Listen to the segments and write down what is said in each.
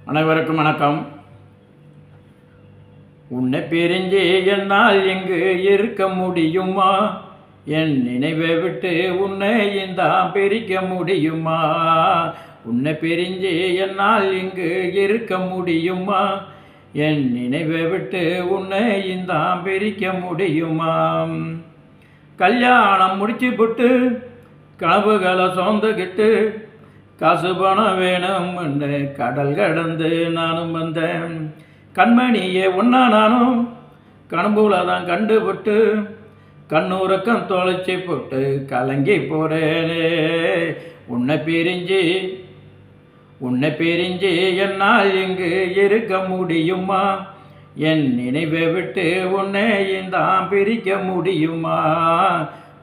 அனைவருக்கும் வணக்கம். உன்னை பிரிஞ்சு என்னால் எங்கு இருக்க முடியுமா? என் நினைவை விட்டு உன்னை தான் பிரிக்க முடியுமா? உன்னை பிரிஞ்சு என்னால் எங்கு இருக்க முடியுமா? என் நினைவை விட்டு உன்னை தான் பிரிக்க முடியுமா? கல்யாணம் முடிச்சு போட்டு கனவுகளை சொந்துக்கிட்டு காசு பணம் வேணும்னு கடல் கடந்து நானும் வந்தேன். கண்மணியே ஒன்றா நானும் கனவுல தான் கண்டுபட்டு கண்ணுறக்கம் தொலைச்சி போட்டு கலங்கி போகிறேனே. உன்னை பிரிஞ்சு என்னால் இங்கு இருக்க முடியுமா? என் நினைவை விட்டு உன்னை தான் பிரிக்க முடியுமா?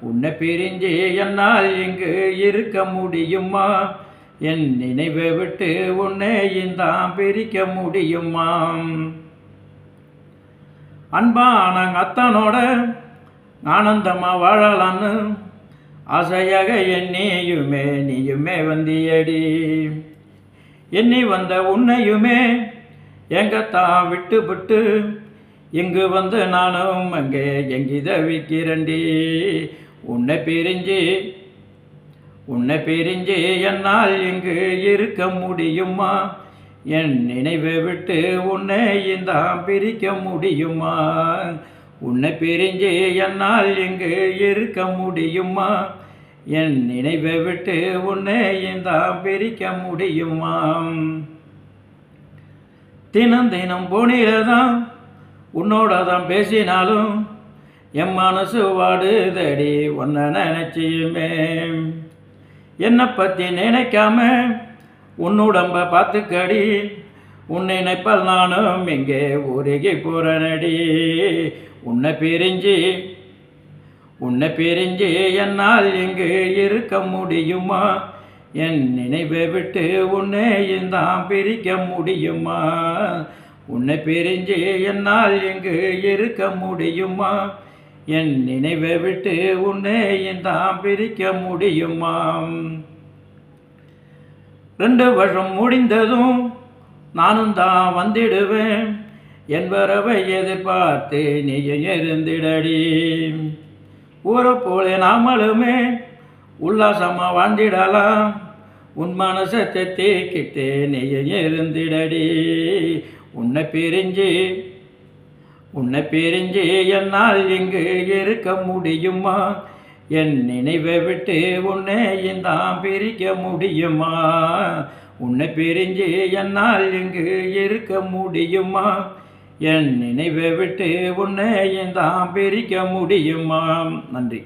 உன்னை பிரிஞ்சு என்னால் இங்கு இருக்க முடியுமா? என் நினைவை விட்டு உன்னை தான் பிரிக்க முடியுமா? அன்பான அத்தனோட ஆனந்தமாக வாழலான்னு ஆசையாக நீயுமே வந்தியடி. எண்ணி வந்த உன்னையுமே எங்கத்தான் விட்டு இங்கு வந்து நானும் அங்கே எங்கித விற்கிறண்டி. உன்னை பிரிஞ்சு என்னால் இங்கு இருக்க முடியுமா? என் நினைவை விட்டு உன்னை தான் பிரிக்க முடியுமா? உன்னை பிரிஞ்சு என்னால் இங்கு இருக்க முடியுமா? என் நினைவை விட்டு உன்னை தான் பிரிக்க முடியுமா? தினம் போனில்தான் உன்னோட தான் பேசினாலும் என் மனசு வாடுதடி உன்னை நினைச்சியுமே. என்னை பற்றி நினைக்காம உன்னுடம்ப பார்த்துக்கடி. உன் நினைப்பால் நானும் இங்கே உருகி போகிறனடி. உன்னை பிரிஞ்சு என்னால் இங்கு இருக்க முடியுமா? என் நினைவை விட்டு உன்னை தான் பிரிக்க முடியுமா? உன்னை பிரிஞ்சு என்னால் இங்கு இருக்க முடியுமா? என் நினைவை விட்டு உன்னை தான் பிரிக்க முடியுமா? 2 வருஷம் முடிந்ததும் நானும் தான் வந்திடுவேன். என் வரவை எதிர்பார்த்து நீயும் இருந்திடடி. ஊரை போல நாமளுமே உல்லாசமாக வாழ்ந்திடலாம். உன் மனசை தேக்கிட்டு நீயும் இருந்திடடி. உன்னை பிரிஞ்சு என்னால் இங்கு இருக்க முடியுமா? என் நினைவை விட்டு உன்னை தான் பிரிக்க முடியுமா? உன்னை பிரிஞ்சு என்னால் இங்கு இருக்க முடியுமா? என் நினைவை விட்டு உன்னை தான் பிரிக்க முடியுமா? நன்றி.